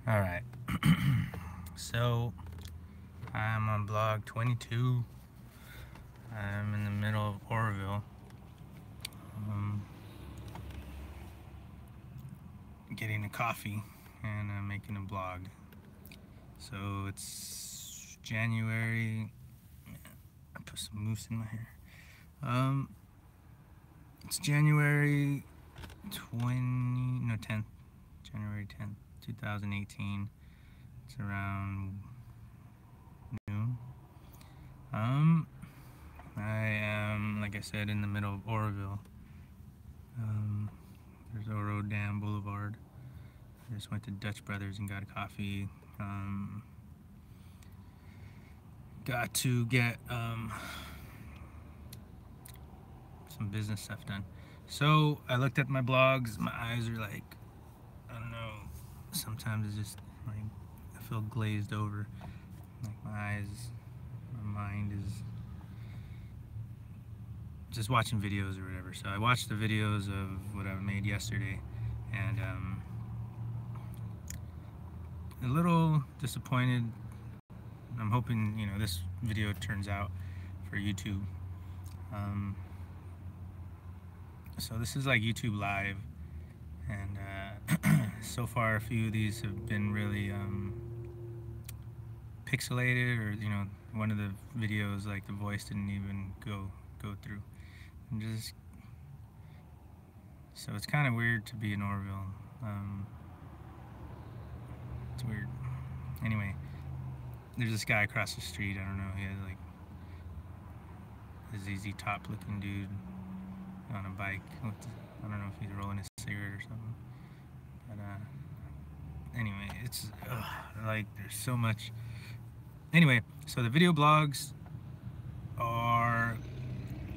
All right. So I'm on blog 22. I'm in the middle of Oroville, um, getting a coffee and making a blog. So it's January. I put some mousse in my hair. Um, it's January 10th, January 10th, 2018. It's around noon. Um, I am, like I said, in the middle of Oroville. Um, there's Oro Dam Boulevard. I just went to Dutch Brothers and got a coffee. Got to get some business stuff done. So I looked at my blogs. My eyes are like, I don't know. Sometimes it's just like I feel glazed over. Like my eyes, my mind is just watching videos or whatever. So I watched the videos of what I made yesterday, and a little disappointed. I'm hoping this video turns out for YouTube. Um, so this is like YouTube Live, and so far a few of these have been really pixelated, or one of the videos, like the voice didn't even go through. And just so it's kind of weird to be in Orville. It's weird. Anyway, there's this guy across the street. I don't know. He has like a ZZ Top looking dude on a bike. I don't know if he's rolling a cigarette or something. But anyway, it's like there's so much. Anyway, so the video blogs are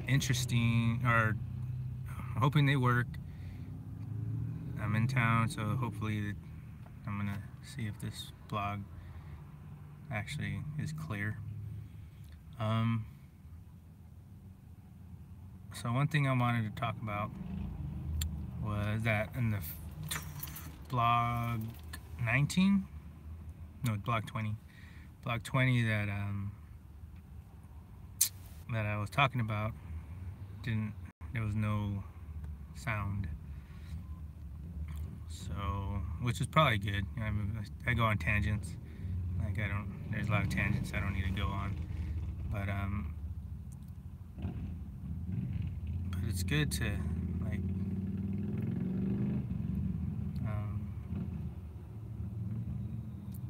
interesting, or I'm hoping they work. I'm in town, so hopefully I'm gonna see if this blog actually is clear. Um, so one thing I wanted to talk about was that in the blog 19, no, blog 20, that that I was talking about didn't. There was no sound. So, which is probably good. I go on tangents. Like I don't. There's a lot of tangents I don't need to go on. But it's good to like um,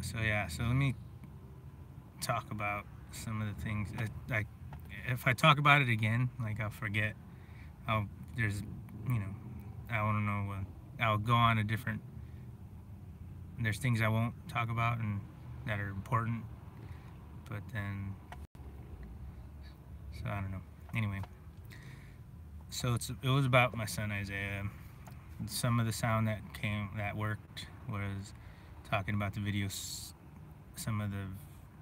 so yeah. So let me talk about some of the things that, like, if I talk about it again, like I'll forget. There's you know I want to know. I'll go on a different. There's things I won't talk about and that are important, but then so I don't know. Anyway, so it was about my son Isaiah. Some of the sound that worked was talking about the videos, some of the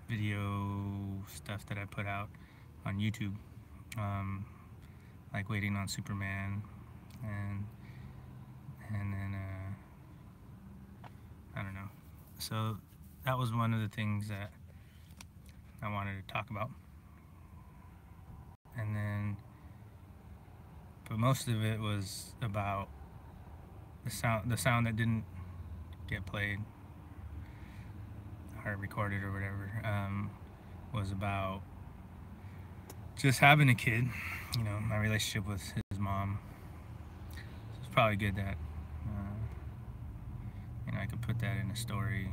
video stuff that I put out on YouTube, um, like waiting on Superman, and then I don't know. So that was one of the things that I wanted to talk about, and then but most of it was about the sound that didn't get played or recorded or whatever, was about just having a kid, my relationship with his mom. So it's probably good that I could put that in a story,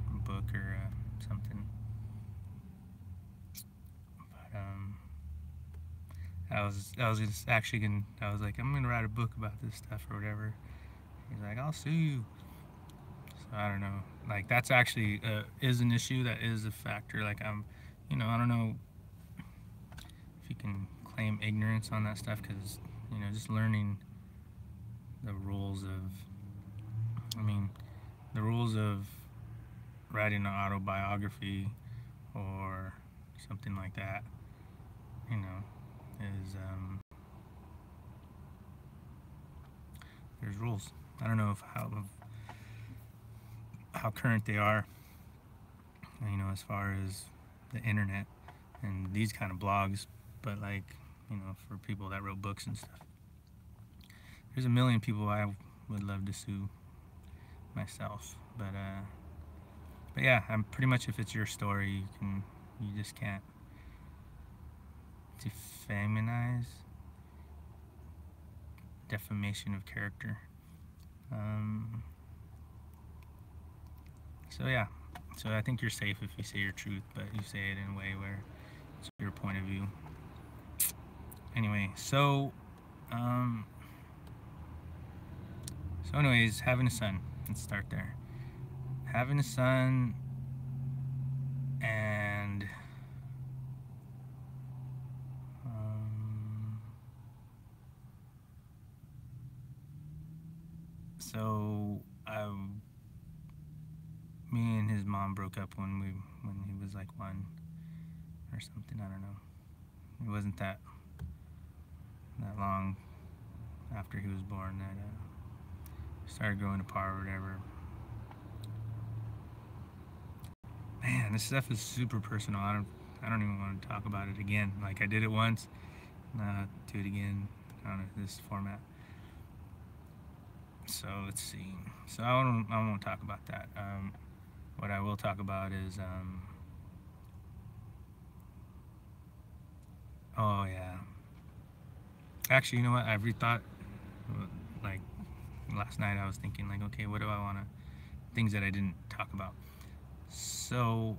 a book, or something. But I was just actually I was like, I'm gonna write a book about this stuff or whatever. He's like, I'll sue you. So I don't know. Like that's actually is an issue. That is a factor. Like I don't know if you can claim ignorance on that stuff, because just learning the rules of, I mean, the rules of writing an autobiography or something like that, is there's rules. I don't know if how how current they are, you know, as far as the internet and these kind of blogs. But like, you know, for people that wrote books and stuff, there's a million people I would love to sue myself. But yeah, I'm pretty much, if it's your story, you just can't defamation of character. So yeah, so I think you're safe if you say your truth, but you say it in a way where it's your point of view. Anyway, so anyways, having a son. Let's start there. Having a son, and so me and his mom broke up when he was like 1 or something. I don't know. It wasn't that long after he was born that started growing apart or whatever. Man, this stuff is super personal. I don't even want to talk about it again. Like, I did it once, do it again. I don't know, this format. So let's see. So I won't talk about that. What I will talk about is oh yeah. Actually, you know what? I've rethought. Like last night, I was thinking like, okay, what do I want to? Things that I didn't talk about. So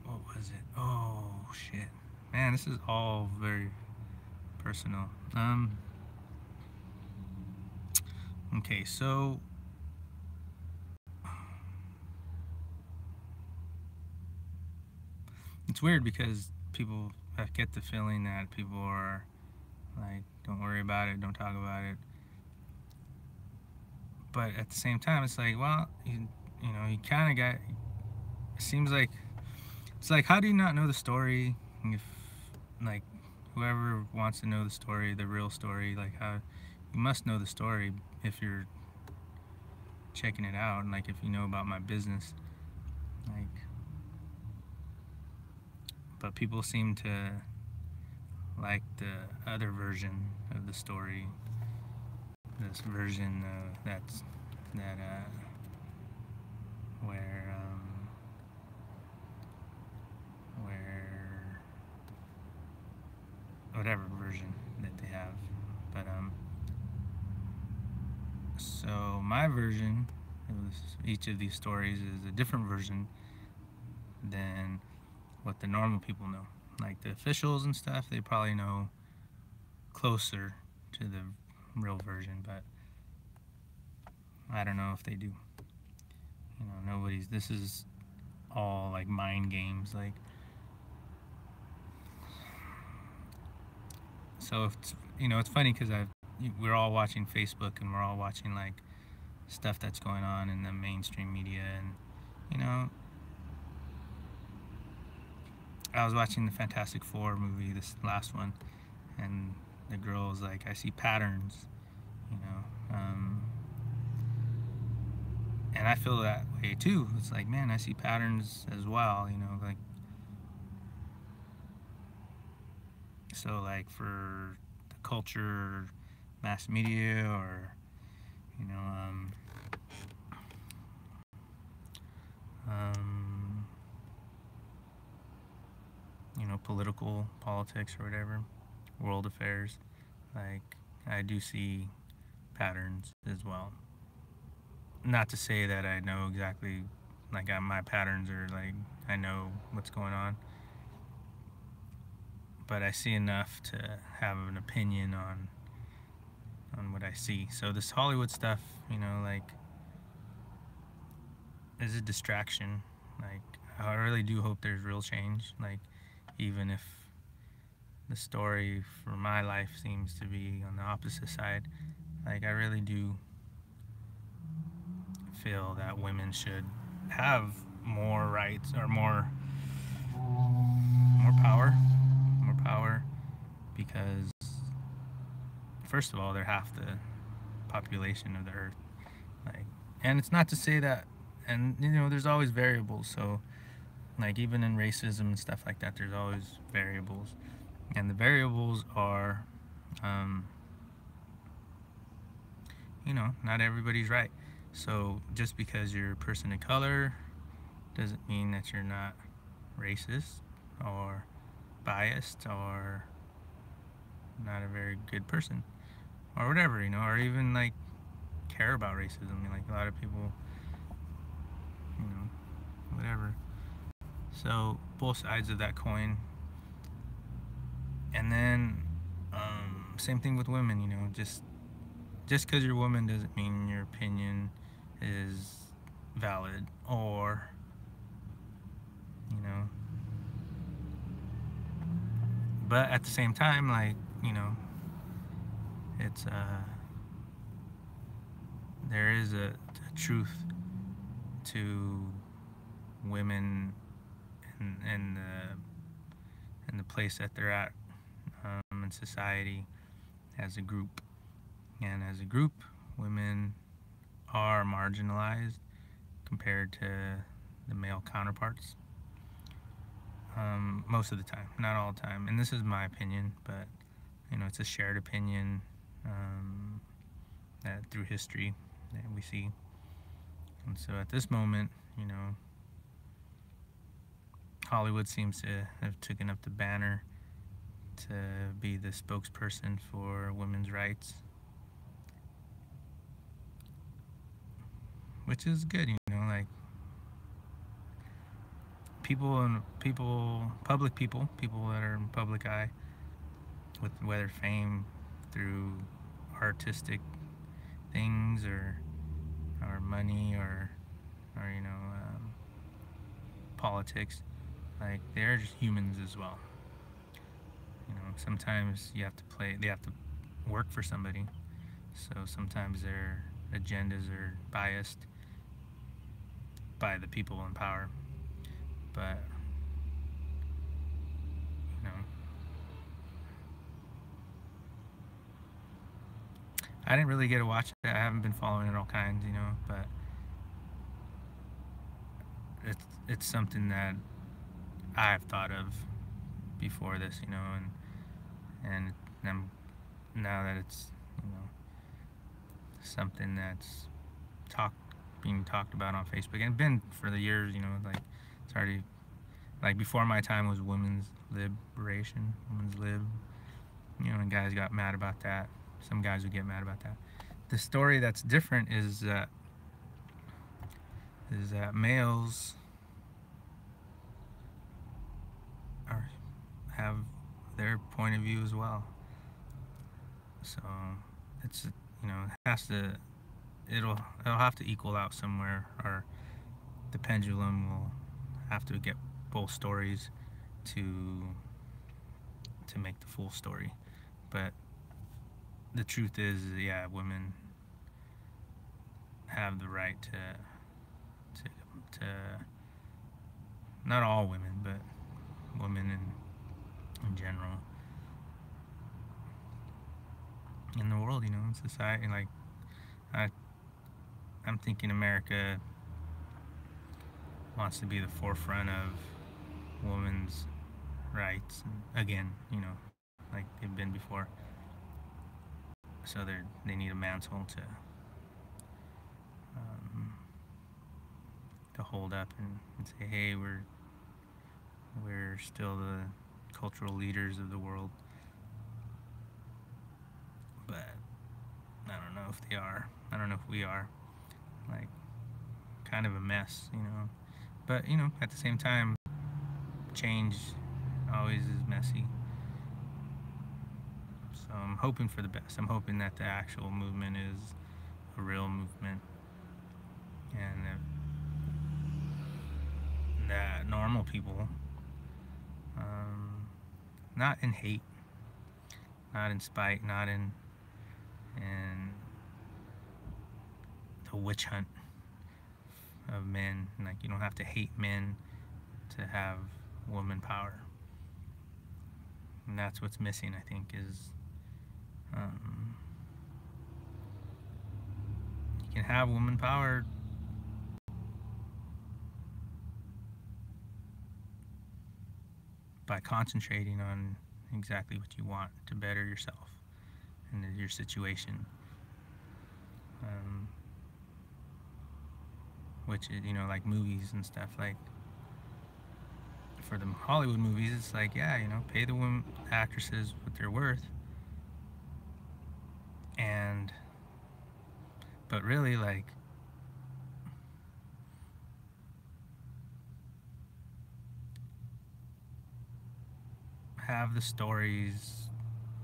what was it? Oh shit, man, this is all very personal. Okay, so it's weird because I get the feeling that people are like, don't worry about it, don't talk about it. But at the same time, it's like, well, you kind of got. It seems like it's like, how do you not know the story? If like whoever wants to know the story, the real story, like how you must know the story if you're checking it out, and like if you know about my business, like. But people seem to like the other version of the story. This version where whatever version that they have. But so my version of each of these stories is a different version than what the normal people know. Like the officials and stuff, they probably know closer to the real version, but I don't know if they do. You know, this is all like mind games. Like, so if it's funny because we're all watching Facebook and we're all watching like stuff that's going on in the mainstream media, and I was watching the Fantastic Four movie, this last one, and the girl was like, I see patterns, and I feel that way too. It's like, man, I see patterns as well, like, so like for the culture, mass media, or politics or whatever, world affairs, like I do see patterns as well. Not to say that I know exactly, like my patterns are like I know what's going on, but I see enough to have an opinion on what I see. So this Hollywood stuff, like, is a distraction. Like, I really do hope there's real change. Like, even if the story for my life seems to be on the opposite side, like, I really do feel that women should have more rights, or more power, because first of all, they're half the population of the earth. Like, and it's not to say that and you know, there's always variables. So like even in racism and stuff like that, there's always variables, and the variables are, um, you know, not everybody's right. So just because you're a person of color doesn't mean that you're not racist or biased or not a very good person or whatever, you know, or even like care about racism. I mean, like a lot of people, you know, whatever. So both sides of that coin. And then same thing with women, you know, just because you're a woman doesn't mean your opinion is valid, or you know, but at the same time, like, you know, it's there is a truth to women and the place that they're at in society as a group. And as a group, women are marginalized compared to the male counterparts, most of the time, not all the time. And this is my opinion, but you know, it's a shared opinion that through history that we see. And so at this moment, you know, Hollywood seems to have taken up the banner to be the spokesperson for women's rights, which is good, you know, like public people that are in public eye, with whether fame through artistic things or money or you know, politics, like they're just humans as well. You know, sometimes they have to work for somebody, so sometimes their agendas are biased by the people in power. But you know, I didn't really get to watch it. I haven't been following it all kinds, you know, but it's something that I've thought of before this, you know, and I'm, now that it's, you know, something that's being talked about on Facebook and been for the years, you know, like it's already, like before my time was women's liberation, women's lib, you know, and guys got mad about that. Some guys would get mad about that. The story that's different is that males have their point of view as well. So it's, you know, it has to, it'll have to equal out somewhere, or the pendulum will have to get both stories to make the full story. But the truth is, yeah, women have the right to not all women, but women in general in the world, you know, in society. Like I'm thinking America wants to be the forefront of women's rights again, you know, like they've been before. So they need a mantle to hold up and say, hey, we're still the cultural leaders of the world. But I don't know if they are. I don't know if we are. Like, kind of a mess, you know. But, you know, at the same time, change always is messy. So I'm hoping for the best. I'm hoping that the actual movement is a real movement, and that normal people, not in hate, not in spite, not in the witch hunt of men. Like, you don't have to hate men to have woman power. And that's what's missing, I think, is you can have woman power by concentrating on exactly what you want to better yourself and your situation. Which is, like movies and stuff, like for the Hollywood movies, it's like, yeah, pay the women actresses what they're worth, but really, like, have the stories.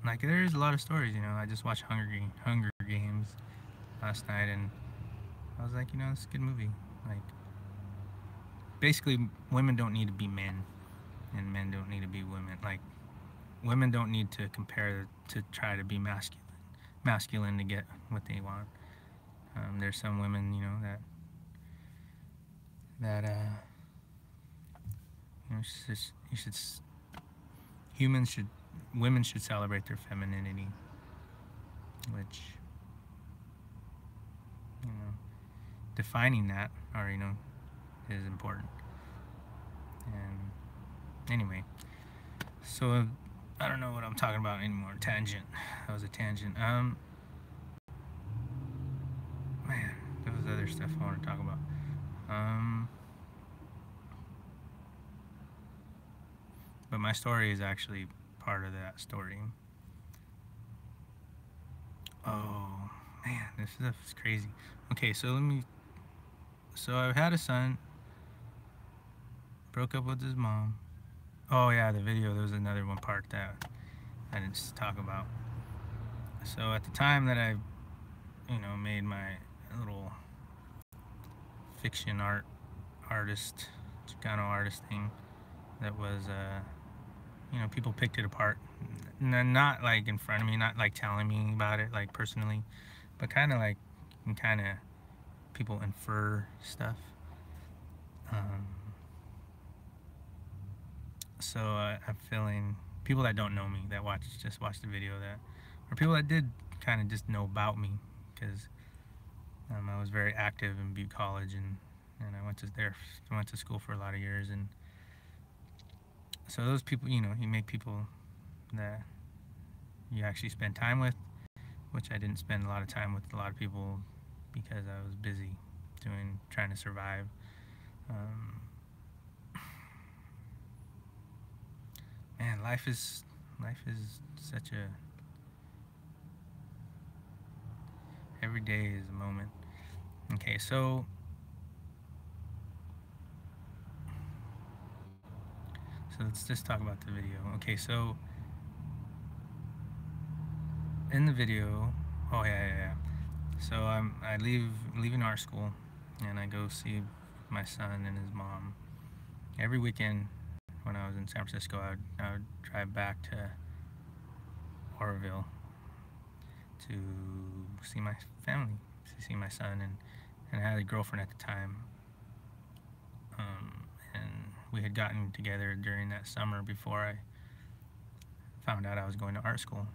Like, there's a lot of stories. I just watched Hunger Games last night, and I was like, it's a good movie. Like, basically, women don't need to be men, and men don't need to be women. Like, women don't need to compare to try to be masculine to get what they want. There's some women, that women should celebrate their femininity, which, defining that, or is important. And anyway, so I don't know what I'm talking about anymore. Tangent. That was a tangent. Man, there was other stuff I want to talk about. But my story is actually part of that story. Oh man, this stuff is crazy. Okay, so I had a son, broke up with his mom. Oh yeah, the video, there was another one part that I didn't talk about. So at the time that I, made my little fiction artist, Chicano artist thing, that was, people picked it apart. Not like in front of me, not like telling me about it, like personally, but kind of like, people infer stuff. So I'm feeling people that don't know me, that just watched the video, or people that did kind of just know about me, because I was very active in Butte College, and I went to school for a lot of years, and so those people, you make people that you actually spend time with, which I didn't spend a lot of time with a lot of people because I was busy trying to survive. Man, life is such a, every day is a moment. Okay, so let's just talk about the video. Okay, so in the video, oh yeah. So I leaving art school, and I go see my son and his mom every weekend. When I was in San Francisco, I would drive back to Oroville to see my family, to see my son, and I had a girlfriend at the time. And we had gotten together during that summer before I found out I was going to art school.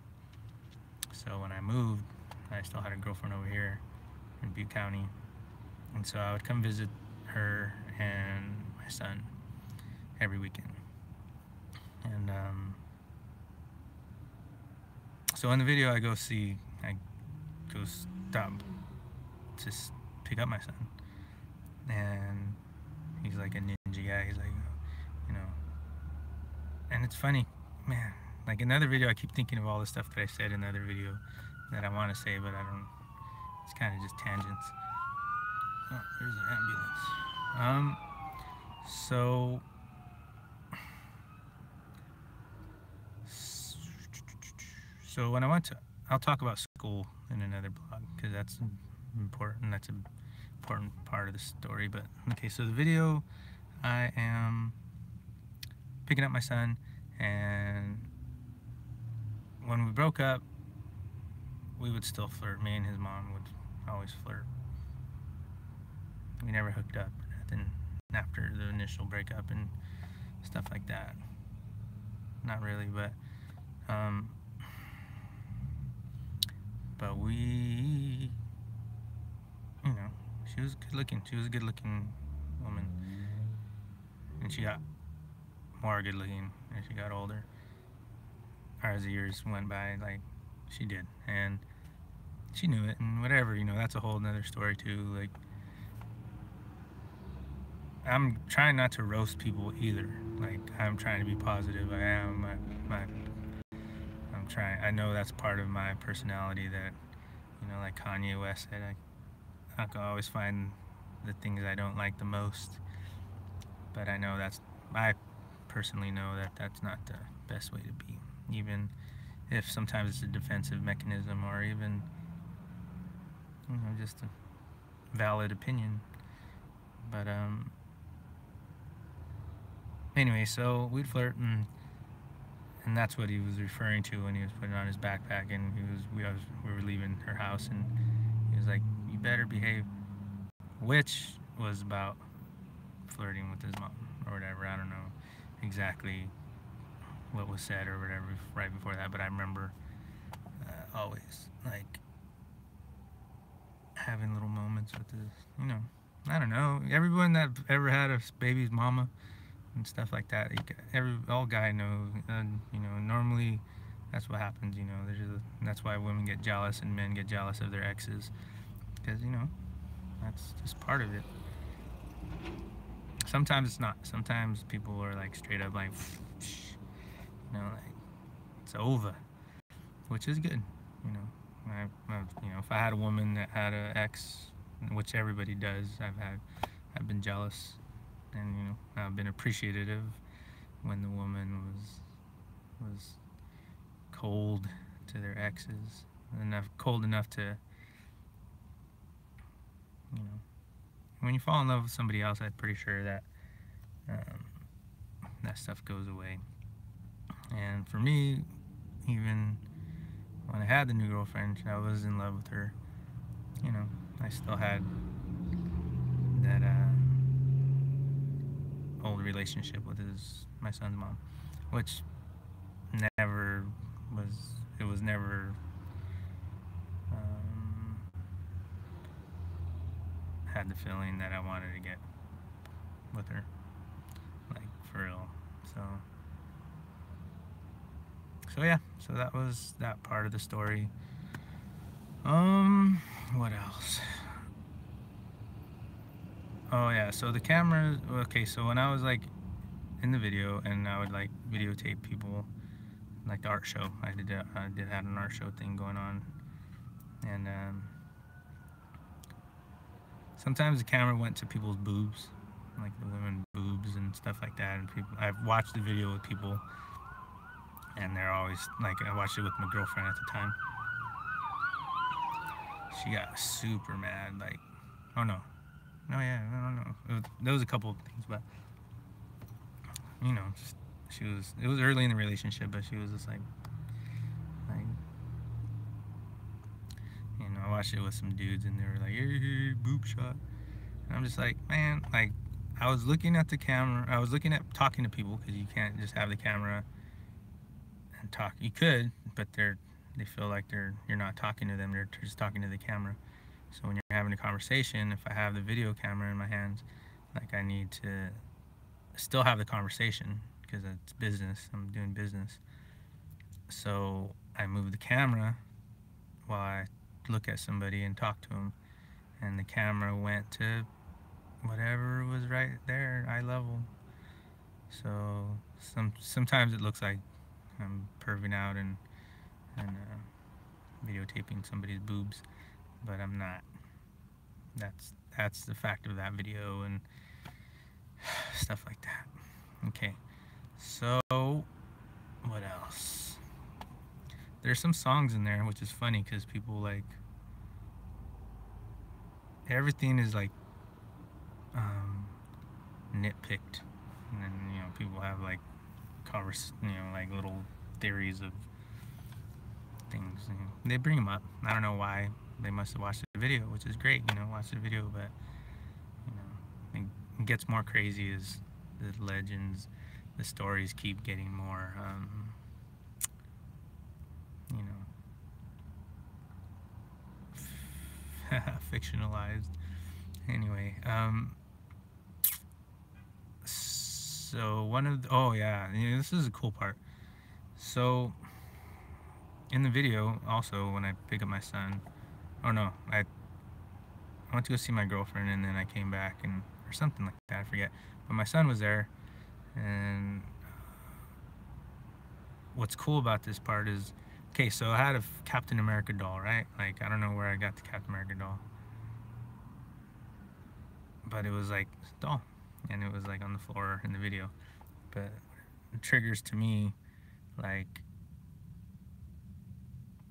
So when I moved, I still had a girlfriend over here in Butte County, and so I would come visit her and my son every weekend. And so in the video, I go stop to pick up my son, and he's like a ninja guy. He's like, and it's funny, man. Like in the other video, I keep thinking of all the stuff that I said in the other video that I want to say, but I don't. It's kind of just tangents. Oh, there's an ambulance. So when I went to, I'll talk about school in another blog because that's important. That's an important part of the story. But okay, so the video, I am picking up my son, and when we broke up, we would still flirt. Me and his mom would always flirt. We never hooked up or nothing after the initial breakup and stuff like that. Not really, but we, she was good looking. She was a good looking woman, and she got more good looking as she got older, or as the years went by. Like, she did, and she knew it, and whatever, you know, that's a whole nother story too. Like, I'm trying not to roast people either. Like, I'm trying to be positive. I am. I'm trying. I know that's part of my personality. That, you know, like Kanye West said, I can always find the things I don't like the most. But I know I personally know that that's not the best way to be. Even if sometimes it's a defensive mechanism, or even, you know, just a valid opinion. But anyway, so we'd flirt, and that's what he was referring to when he was putting on his backpack, and we were leaving her house, and he was like, "You better behave," which was about flirting with his mom or whatever. I don't know exactly what was said or whatever right before that, but I remember always like having little moments with this, you know. I don't know. Everyone that ever had a baby's mama and stuff like that, all guy knows. You know, normally that's what happens. You know, that's why women get jealous and men get jealous of their exes, because, you know, that's just part of it. Sometimes it's not. Sometimes people are like straight up like, you know, like it's over, which is good. You know, you know, if I had a woman that had an ex, which everybody does, I've been jealous, and, you know, I've been appreciative when the woman was cold to their exes, cold enough to, you know, when you fall in love with somebody else, I'm pretty sure that that stuff goes away. And for me, even when I had the new girlfriend, I was in love with her. You know, I still had that old relationship with my son's mom, which never was. It was never had the feeling that I wanted to get with her, like, for real. So yeah, so that was that part of the story. What else? Oh yeah, so the camera. Okay, so when I was like in the video, and I would like videotape people, like the art show. I did have an art show thing going on, and sometimes the camera went to people's boobs, like the women boobs and stuff like that. And I've watched the video with people, and they're always like, I watched it with my girlfriend at the time. She got super mad, like, oh no, yeah, I don't know. There was a couple of things, but, you know, it was early in the relationship, but she was just like, you know, I watched it with some dudes, and they were like, hey, boob shot. And I'm just like, man, like, I was looking at the camera, I was looking at talking to people, because you can't just have the camera and talk. You could, but they feel like you're not talking to them, they're just talking to the camera. So when you're having a conversation, if I have the video camera in my hands, like, I need to still have the conversation, because it's business, I'm doing business. So I move the camera while I look at somebody and talk to them, and the camera went to whatever was right there, eye level. So sometimes it looks like I'm perving out and videotaping somebody's boobs, but I'm not. That's the fact of that video, and stuff like that. Okay, so what else? There's some songs in there, which is funny, because people, like, everything is like nitpicked, and then, you know, people have like like little theories of things, and they bring them up. I don't know why. They must have watched the video, which is great, you know, watch the video, but, you know, it gets more crazy as the legends, the stories keep getting more you know, fictionalized. Anyway, So one of the, oh yeah, this is a cool part. So in the video, also when I pick up my son, oh no, I went to go see my girlfriend and then I came back and or something like that, I forget. But my son was there, and what's cool about this part is, okay, so I had a Captain America doll, right? Like, I don't know where I got the Captain America doll, but it was like a doll, and it was like on the floor in the video. But it triggers to me, like,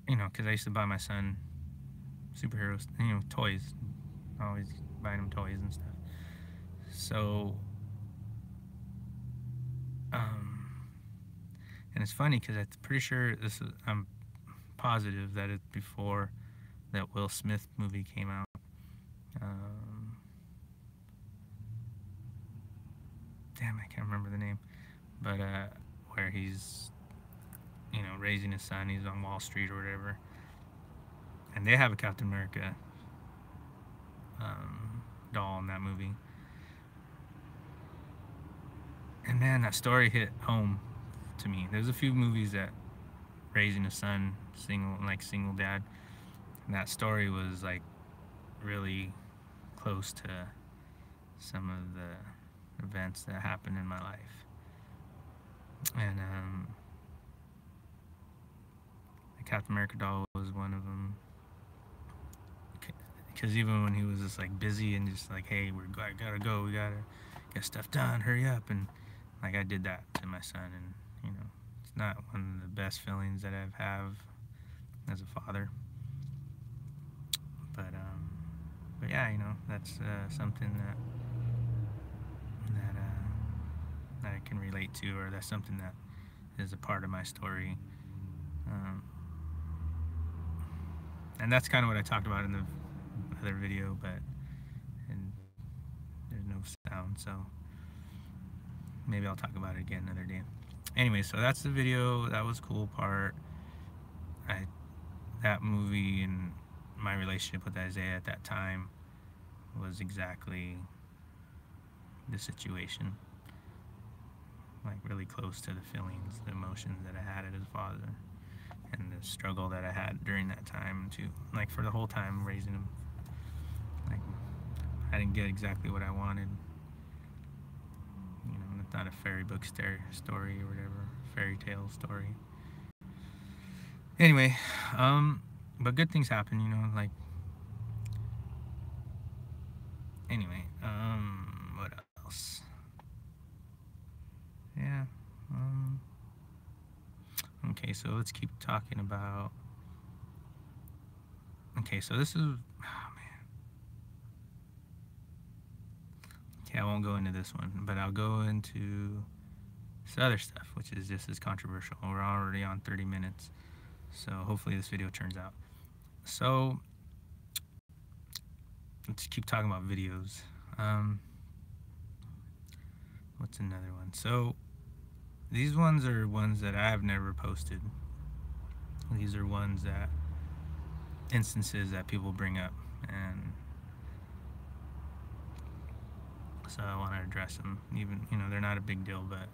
because I used to buy my son superheroes, toys, always buying him toys and stuff. So, and it's funny because I'm pretty sure I'm positive that it's before that Will Smith movie came out. Damn, I can't remember the name, but where he's, raising his son, he's on Wall Street or whatever, and they have a Captain America doll in that movie. And man, that story hit home to me. There's a few movies that raising a son, single dad, and that story was like really close to some of the events that happened in my life. And the Captain America doll was one of them. Because even when he was just like busy and just like, hey, I gotta go, we gotta get stuff done, hurry up, and like I did that to my son, and it's not one of the best feelings that I've have as a father. But yeah, that's something that I can relate to, or that's something that is a part of my story. And that's kind of what I talked about in the other video, but there's no sound, so maybe I'll talk about it again another day. Anyway, so that's the video. That was a cool part. That movie and my relationship with Isaiah at that time was exactly the situation. Like really close to the feelings, the emotions that I had as a father, and the struggle that I had during that time too. Like for the whole time raising him. Like I didn't get exactly what I wanted. It's not a fairy book story or whatever, fairy tale story. Anyway, but good things happen, like, anyway, what else? Yeah, okay, so let's keep talking about, okay, so this is, oh man, okay, I won't go into this one, but I'll go into this other stuff, which is just as controversial. We're already on 30 minutes. So hopefully this video turns out. So let's keep talking about videos. What's another one? So these ones are ones that I've never posted. These are instances that people bring up, and so I want to address them. Even, they're not a big deal, but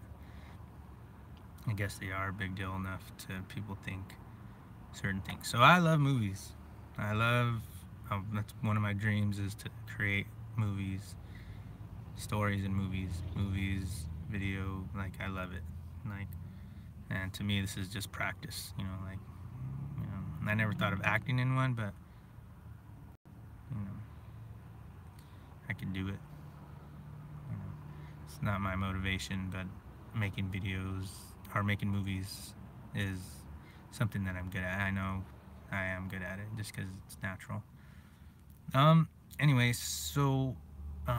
I guess they are a big deal enough to people think certain things. So I love movies. That's one of my dreams, is to create movies, stories in movies, video. Like, I love it. Like, and to me, this is just practice. I never thought of acting in one, but I could do it. It's not my motivation, but making videos or making movies is something that I'm good at. I know I am good at it just because it's natural. Anyway, so what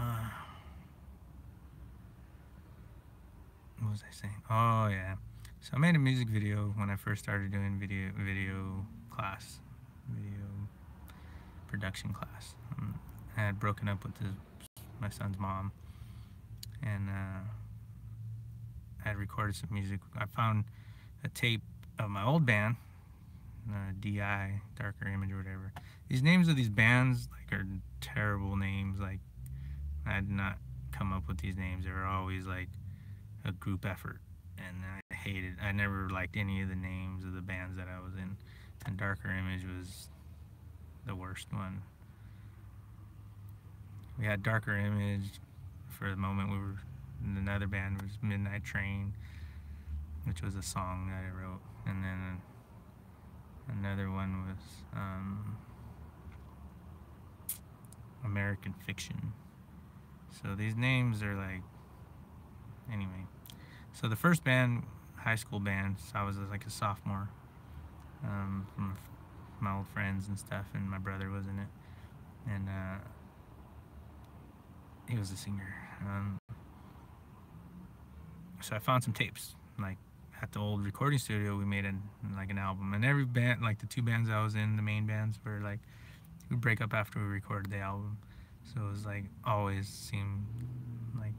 was I saying? Oh yeah, so I made a music video when I first started doing video production class. I had broken up with my son's mom, and I had recorded some music. I found a tape of my old band, DI, Darker Image or whatever. These names of these bands are terrible names. Like, I did not come up with these names. They were always like a group effort, and I never liked any of the names of the bands that I was in, and Darker Image was the worst one. We had Darker Image for the moment. We were in another band was Midnight Train, which was a song that I wrote, and then another one was American Fiction. So these names are like, anyway. So the first band, high school band, so I was like a sophomore, from my old friends and stuff, and my brother was in it, and he was the singer. So I found some tapes, like at the old recording studio. We made like an album, and every band, like the two bands I was in, the main bands were like, we'd break up after we recorded the album. So it was like always seemed like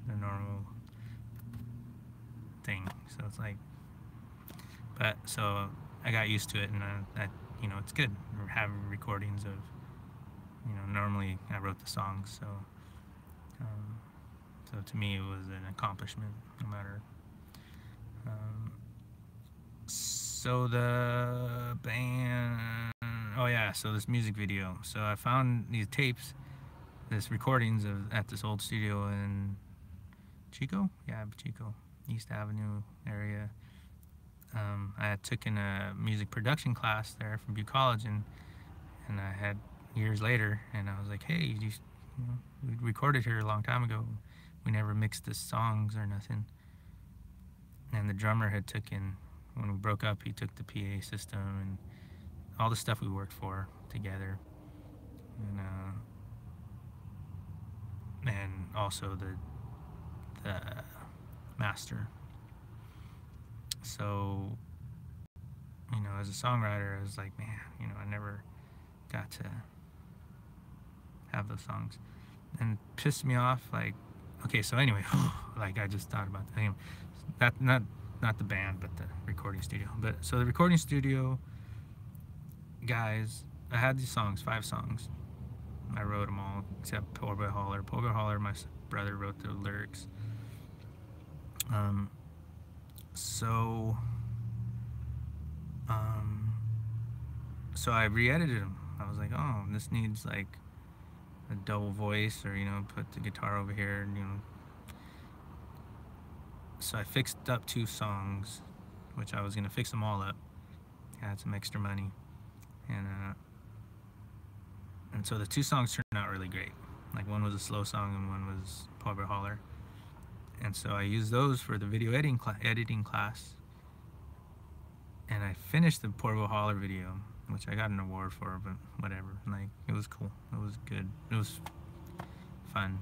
the normal thing. So it's like, but so I got used to it, and you know, it's good. We're having recordings of, you know, normally I wrote the songs, so so to me it was an accomplishment, no matter. So the band, oh yeah, so this music video. So I found these tapes, this recordings of at this old studio in Chico, Chico, East Avenue area. I had taken a music production class there from Butte College, and I had years later, and I was like, hey, you know, we recorded here a long time ago. We never mixed the songs or nothing. And the drummer had taken, when we broke up, he took the PA system and all the stuff we worked for together, and also the master. So, you know, as a songwriter, I was like, man, you know, I never got to have those songs, and it pissed me off. Like, okay, so anyway, like I just thought about the name, not the band, but the recording studio. But so the recording studio guys, I had these songs, 5 songs. I wrote them all except Poor Boy Holler. Poor Boy Holler, my brother wrote the lyrics. So I re-edited them. I was like, oh, this needs like a double voice, or, you know, put the guitar over here, and, you know. So I fixed up 2 songs, which I was gonna fix them all up. I had some extra money, and so the 2 songs turned out really great. Like, one was a slow song and one was Poor Boy Holler. And so I used those for the video editing class, and I finished the Poor Boy Holler video, which I got an award for, but whatever. Like, it was cool. It was good. It was fun.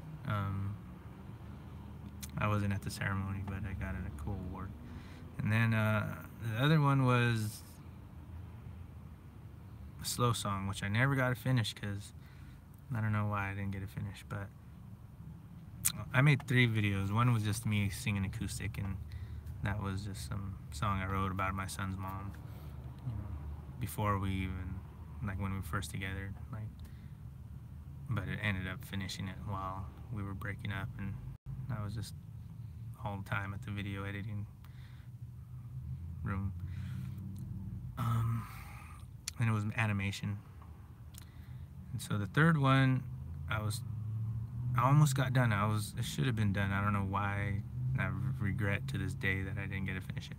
I wasn't at the ceremony, but I got a cool award. And then the other one was a slow song, which I never got to finish because I don't know why I didn't get to finish. But I made 3 videos. One was just me singing acoustic, and that was just some song I wrote about my son's mom, you know, before we even, like, when we were first together, like. But it ended up finishing it while we were breaking up, and I was just all the time at the video editing room. And it was animation. And so the third one, I almost got done. It should have been done. I don't know why. I regret to this day that I didn't get to finish it.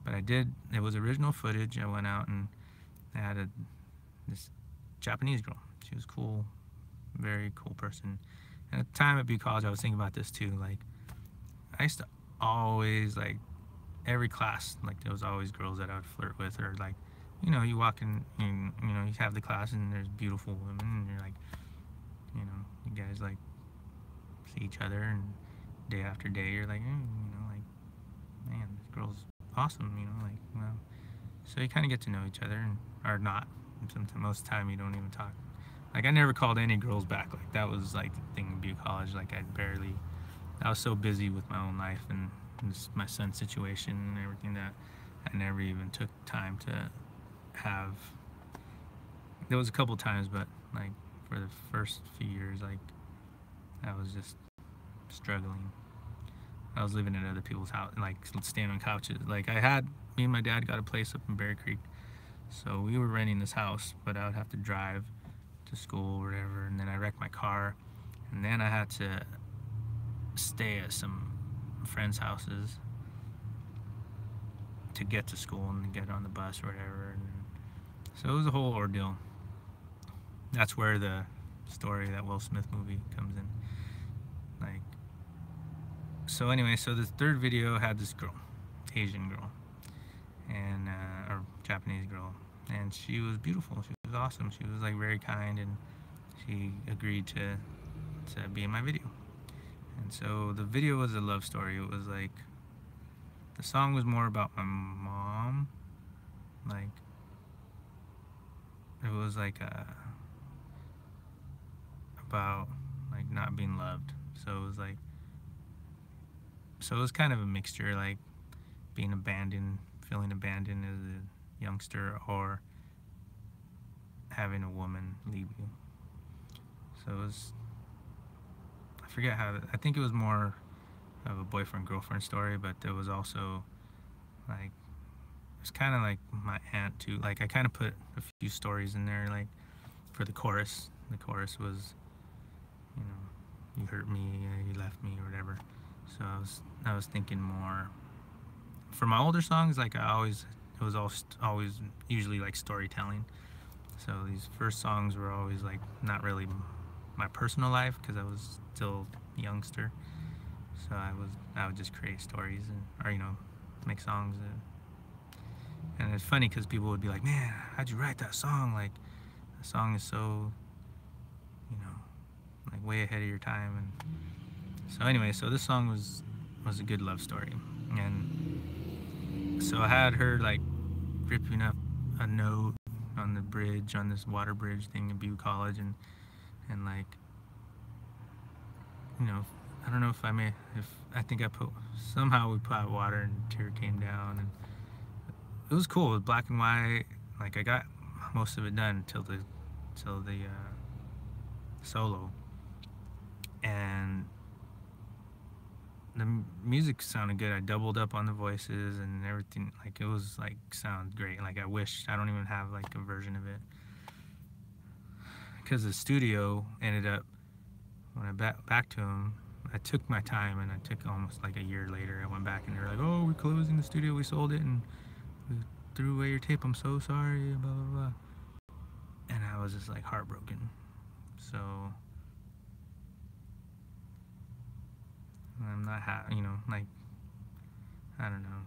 But I did. It was original footage. I went out and I had this Japanese girl. She was cool, very cool person. And at the time at Butte College, I was thinking about this too. Like, I used to always, like, every class, like, there was always girls that I would flirt with, or, like, you know, you walk in, and, you know, you have the class and there's beautiful women, and you're like, you know, you guys, like, see each other, and day after day you're like, you know, like, man, this girl's awesome, you know, like, well, so you kind of get to know each other, and or not. Most of the time you don't even talk. Like, I never called any girls back. Like, that was like the thing in Butte College. Like, I was so busy with my own life and just my son's situation and everything that I never even took time to have. There was a couple times, but, like, for the first few years, like, I was just struggling. I was living at other people's house, like staying on couches. Like me and my dad got a place up in Bear Creek, so we were renting this house, but I would have to drive to school or whatever, and then I wrecked my car, and then I had to stay at some friends' houses to get to school and get on the bus or whatever. And so it was a whole ordeal. That's where the story, that Will Smith movie, comes in. Like, so anyway, so this third video had this girl, Asian girl, and or Japanese girl, and she was beautiful. She was awesome. She was like very kind, and she agreed to be in my video. And so the video was a love story. It was like, the song was more about my mom. Like, it was like about like not being loved. So it was like, so it was kind of a mixture, like being abandoned, feeling abandoned as a youngster, or having a woman leave you. So it was, I forget how, I think it was more of a boyfriend-girlfriend story, but there was also like, it's kind of like my aunt too. Like, I kind of put a few stories in there, like for the chorus. The chorus was, you know, you hurt me, you left me, or whatever. So I was thinking more for my older songs. Like, it was always usually like storytelling. So these first songs were always like not really my personal life, because I was still a youngster. So I would just create stories, or make songs. And it's funny because people would be like, "Man, how'd you write that song? Like, the song is so, like way ahead of your time." And so anyway, so this song was a good love story. And so I had her like ripping up a note on the bridge, on this water bridge thing in Butte College, and like, I don't know if I think somehow we put out water and a tear came down, and it was cool. It was black and white. Like, I got most of it done till the solo, and the music sounded good. I doubled up on the voices and everything. Like, it was like, sounded great. Like, I don't even have like a version of it, because the studio ended up, when I back to him, I took my time, and I took almost like a year later, I went back and they were like, "Oh, we're closing the studio, we sold it, and we threw away your tape, I'm so sorry, blah blah blah." And I was just like heartbroken. So I'm not like, I don't know,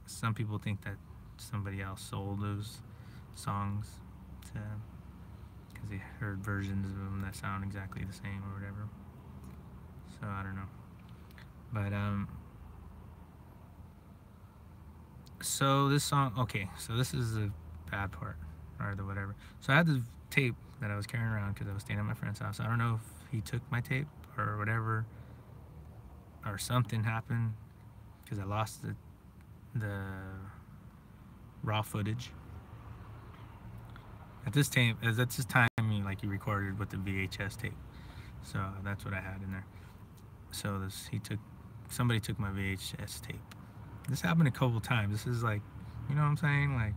some people think that somebody else sold those songs because they heard versions of them that sound exactly the same or whatever. So I don't know, but so this song, okay, so this is the bad part, or the whatever. So I had the tape that I was carrying around because I was staying at my friend's house. I don't know if he took my tape or whatever, or something happened, because I lost the raw footage. At this time, you recorded with the VHS tape, so that's what I had in there. So somebody took my VHS tape. This happened a couple times. This is like, you know what I'm saying? Like,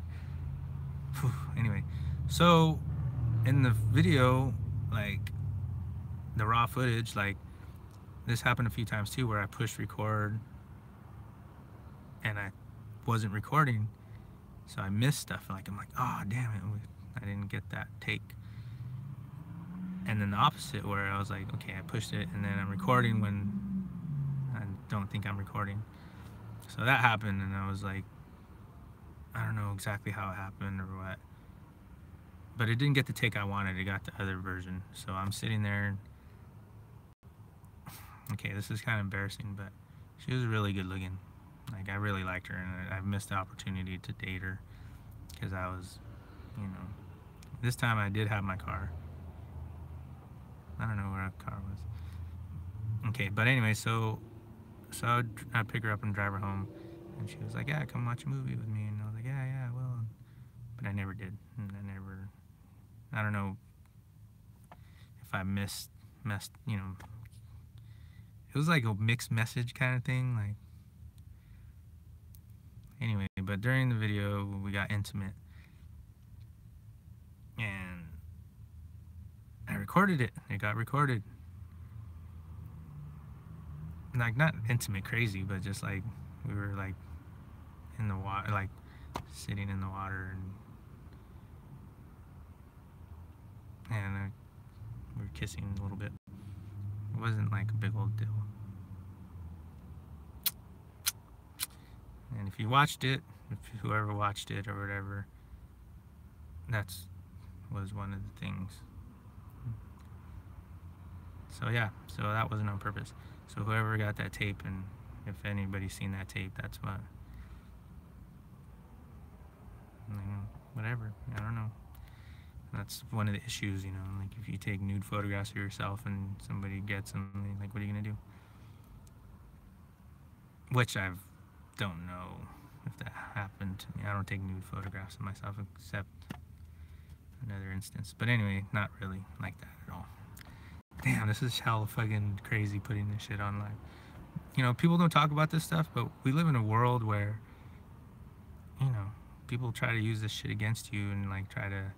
whew. Anyway, so in the video, like the raw footage, like this happened a few times too, where I pushed record and I wasn't recording, so I missed stuff. Like, I'm like, oh damn it, I didn't get that take. And then the opposite, where I was like, okay, I pushed it and then I'm recording when I don't think I'm recording. So that happened, and I was like, I don't know exactly how it happened or what, but it didn't get the take I wanted. It got the other version. So I'm sitting there. Okay, this is kind of embarrassing, but she was really good looking. Like, I really liked her, and I missed the opportunity to date her because I was, this time I did have my car. I don't know where our car was. Okay, but anyway, so I'd pick her up and drive her home, and she was like, "Yeah, come watch a movie with me." And I was like, "Yeah, I will." But I never did, and I don't know if I messed, it was like a mixed message kind of thing. Like, anyway, but during the video, we got intimate. And I recorded it. It got recorded. Like, not intimate crazy, but just like we were like in the water, like sitting in the water, and we were kissing a little bit. It wasn't like a big old deal. And if you watched it, if whoever watched it or whatever, that's was one of the things. So yeah, so that wasn't on purpose. So whoever got that tape, and if anybody's seen that tape, that's what. Whatever, I don't know. That's one of the issues, you know, like if you take nude photographs of yourself and somebody gets them, like, what are you gonna do? Which I don't know if that happened to me. I don't take nude photographs of myself except another instance. But anyway, not really like that at all. Damn, this is hella fucking crazy putting this shit online. You know, people don't talk about this stuff, but we live in a world where, you know, people try to use this shit against you and like try to,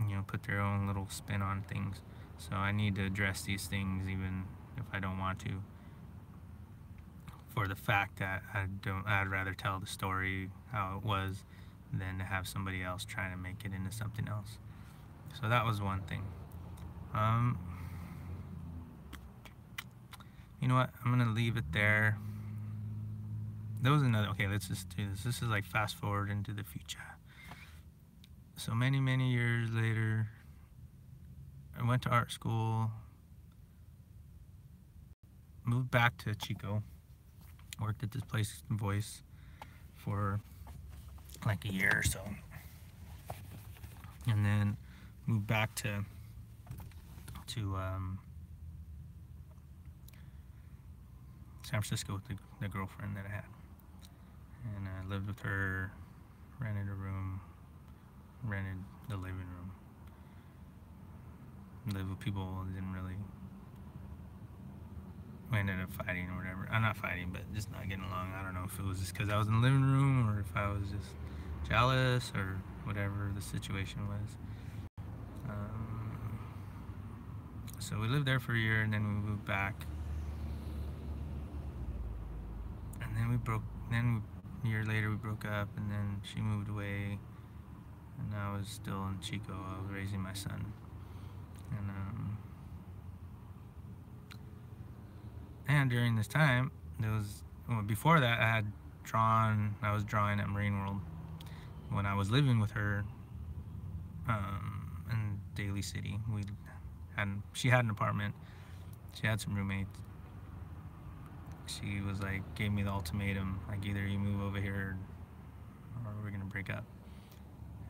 you know, put their own little spin on things. So I need to address these things even if I don't want to, for the fact that I'd rather tell the story how it was than to have somebody else trying to make it into something else. So that was one thing. You know what? I'm gonna leave it there. There was another. Okay, let's just do this. This is like fast forward into the future. So many years later, I went to art school, moved back to Chico, worked at this place, Voice, for like a year or so, and then moved back to San Francisco with the girlfriend that I had, and I lived with her, rented a room, rented the living room, lived with people that didn't really. We ended up fighting or whatever. I'm not fighting, but just not getting along. I don't know if it was just because I was in the living room or if I was just jealous or whatever the situation was. So we lived there for a year, and then we moved back, and then we broke. Then a year later we broke up, and then she moved away, and I was still in Chico. I was raising my son, and during this time, before that I was drawing at Marine World when I was living with her in Daly City. She had an apartment. She had some roommates. She was like, gave me the ultimatum, like, either you move over here or we're gonna break up.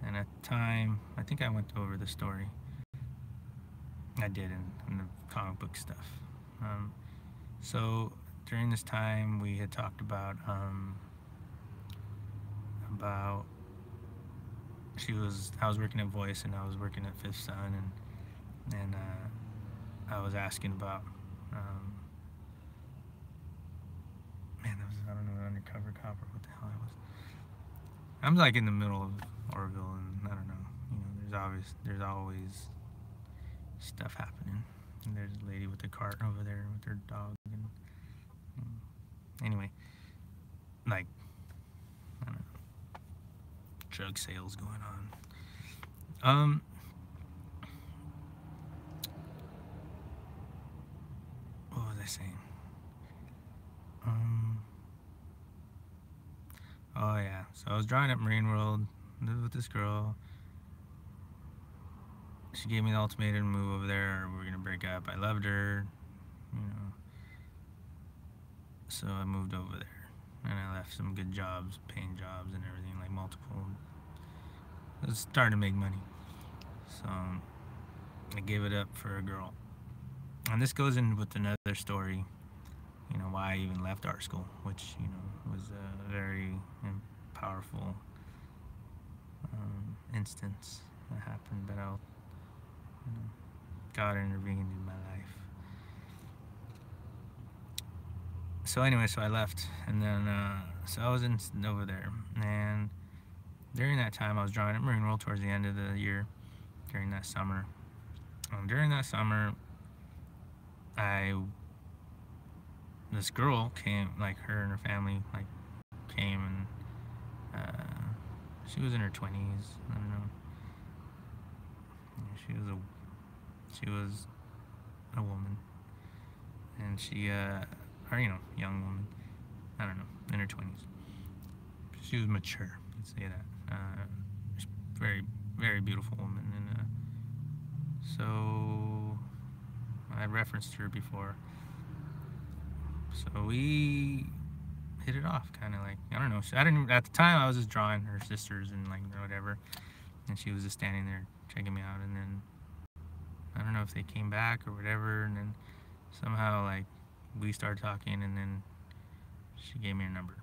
And at the time, I think I went over the story. I did in the comic book stuff. So during this time, we had talked about I was working at Voice and I was working at Fifth Sun, and I was asking about I don't know, an undercover cop or what the hell I was. I'm like in the middle of Oroville, and I don't know, you know, there's always stuff happening. And there's a lady with a cart over there with her dog, and anyway, like, I don't know, drug sales going on. What was I saying? Oh yeah, so I was drawing at Marine World, lived with this girl. She gave me the ultimatum to move over there or we're gonna break up. I loved her, you know, so I moved over there, and I left some good jobs, paying jobs and everything, like multiple. I was starting to make money, so I gave it up for a girl. And this goes in with another story, you know, why I even left art school, which, you know, was a very powerful instance that happened, but God intervened in my life. So anyway, so I left, and then so I was in over there, and during that time I was drawing at Marine World towards the end of the year, during that summer. During that summer, this girl came, like her and her family, like came, and she was in her 20s. I don't know. She was a woman, and she or young woman. I don't know, in her 20s. She was mature. Let's say that. Very, very beautiful woman, and so I referenced her before. So we hit it off, kind of like, I don't know. I didn't at the time. I was just drawing her sisters and like whatever, and she was just standing there checking me out. And then I don't know if they came back or whatever, and then somehow like we started talking, and then she gave me her number.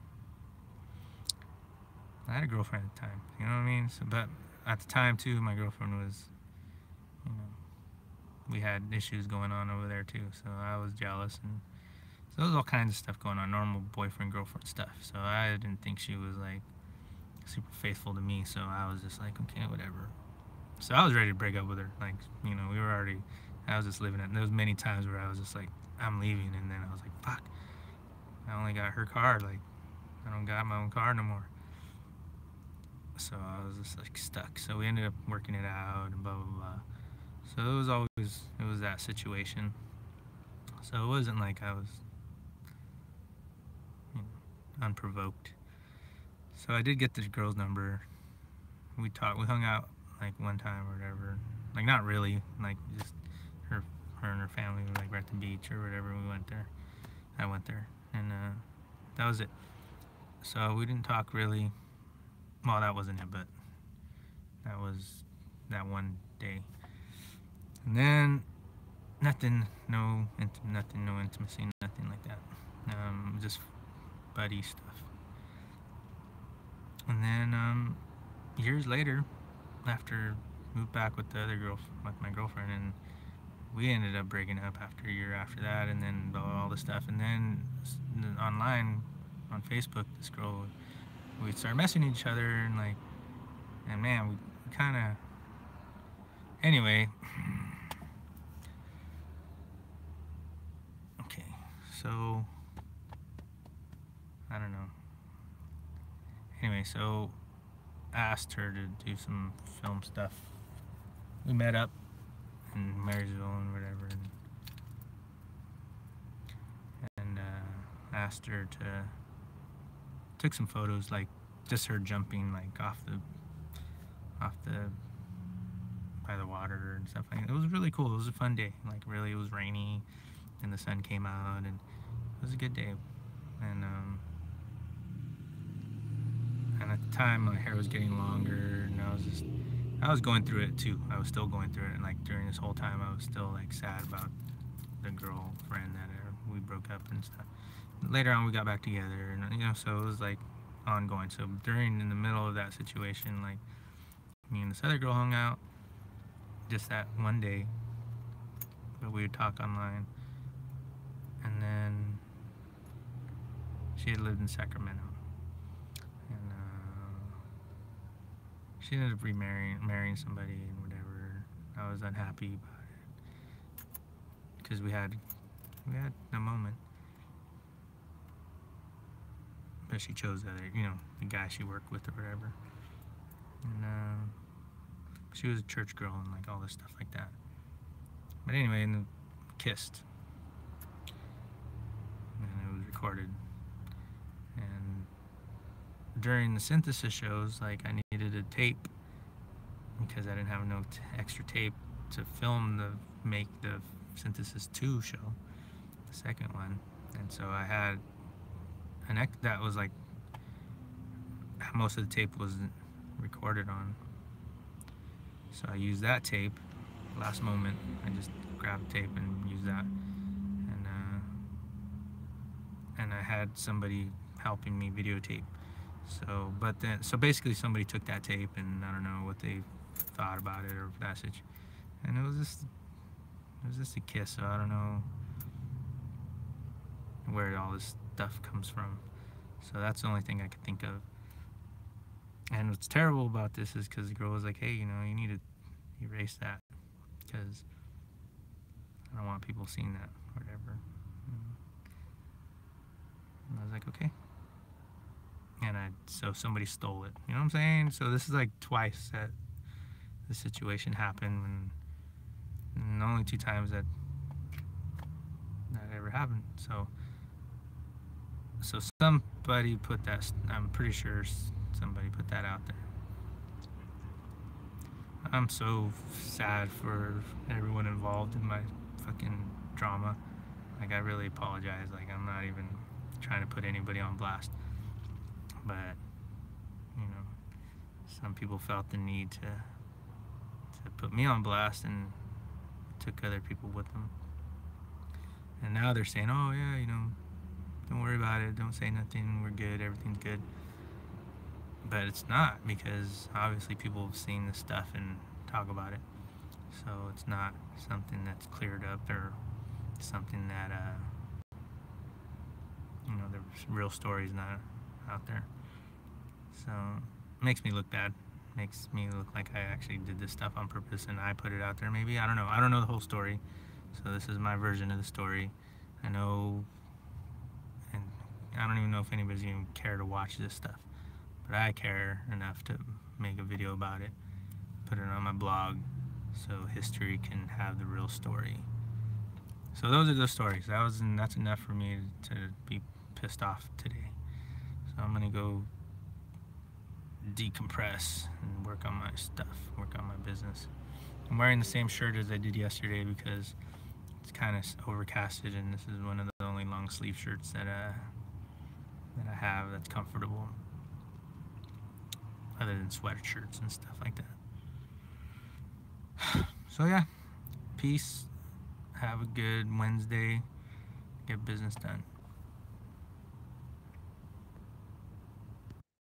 I had a girlfriend at the time, you know what I mean? So, but at the time too, my girlfriend was, we had issues going on over there too, so I was jealous, and so there was all kinds of stuff going on, normal boyfriend girlfriend stuff. So I didn't think she was like super faithful to me, so I was just like, okay, whatever. So I was ready to break up with her, like, we were already, I was just living it. And there was many times where I was just like, I'm leaving, and then I was like, fuck, I only got her car, like, I don't got my own car no more. So I was just like stuck. So we ended up working it out and blah blah blah. So it was that situation. So it wasn't like I was unprovoked. So I did get this girl's number. We hung out like one time or whatever. Like not really, like just her and her family were like right at the beach or whatever. We went there. I went there, and that was it. So we didn't talk really. Well, that wasn't it, but that was that one day. And then nothing, no intimacy, nothing like that. Just buddy stuff. And then years later, after moved back with the other girl, with my girlfriend, and we ended up breaking up after a year after that, and then all the stuff. And then online, on Facebook, this girl, we started messaging each other, and like, and man, we kind of, anyway, okay, so, I don't know, anyway, so I asked her to do some film stuff. We met up in Marysville and whatever, and asked her to, took some photos, like just her jumping like off the by the water and stuff like that. It was really cool. It was a fun day. Like really, it was rainy, and the sun came out, and it was a good day. And at the time, my hair was getting longer, and I was going through it too. I was still going through it, and like during this whole time, I was still like sad about the girlfriend that we broke up and stuff. Later on, we got back together, and so it was like ongoing. So in the middle of that situation, like me and this other girl hung out just that one day, but we would talk online. And then she had lived in Sacramento, and she ended up marrying somebody and whatever. I was unhappy about it because we had a moment, but she chose the other, the guy she worked with or whatever. And she was a church girl and like all this stuff like that. But anyway, and kissed, and it was recorded. And during the synthesis shows, like I needed a tape because I didn't have no extra tape to film make the Synthesis 2 show, the second one. And so I had that was like most of the tape wasn't recorded on. So I used that tape. Last moment, I just grabbed tape and used that. And I had somebody helping me videotape. So basically somebody took that tape, and I don't know what they thought about it or message. And it was just a kiss. So I don't know. where all this stuff comes from. So that's the only thing I could think of. And what's terrible about this is because the girl was like, hey, you know, you need to erase that because I don't want people seeing that or whatever. And I was like, okay. And so somebody stole it. You know what I'm saying? So this is like twice that the situation happened, and only 2 times that ever happened. So somebody put that. I'm pretty sure somebody put that out there. I'm so sad for everyone involved in my fucking drama. Like, I really apologize. Like, I'm not even trying to put anybody on blast. But, you know, some people felt the need to put me on blast and took other people with them. And now they're saying, oh, yeah, you know, don't worry about it. Don't say nothing. We're good. Everything's good. But it's not, because obviously people have seen this stuff and talk about it. So it's not something that's cleared up or something that, you know, the real story's not out there. So it makes me look bad. Makes me look like I actually did this stuff on purpose and I put it out there maybe. I don't know. I don't know the whole story. So this is my version of the story. I know, and I don't even know if anybody's even care to watch this stuff. But I care enough to make a video about it, put it on my blog, so history can have the real story. So those are the stories. That's enough for me to be pissed off today. So I'm gonna go decompress and work on my stuff, work on my business. I'm wearing the same shirt as I did yesterday because it's kind of overcasted, and this is one of the only long sleeve shirts that I have that's comfortable, other than sweatshirts and stuff like that. So yeah, peace. Have a good Wednesday. Get business done.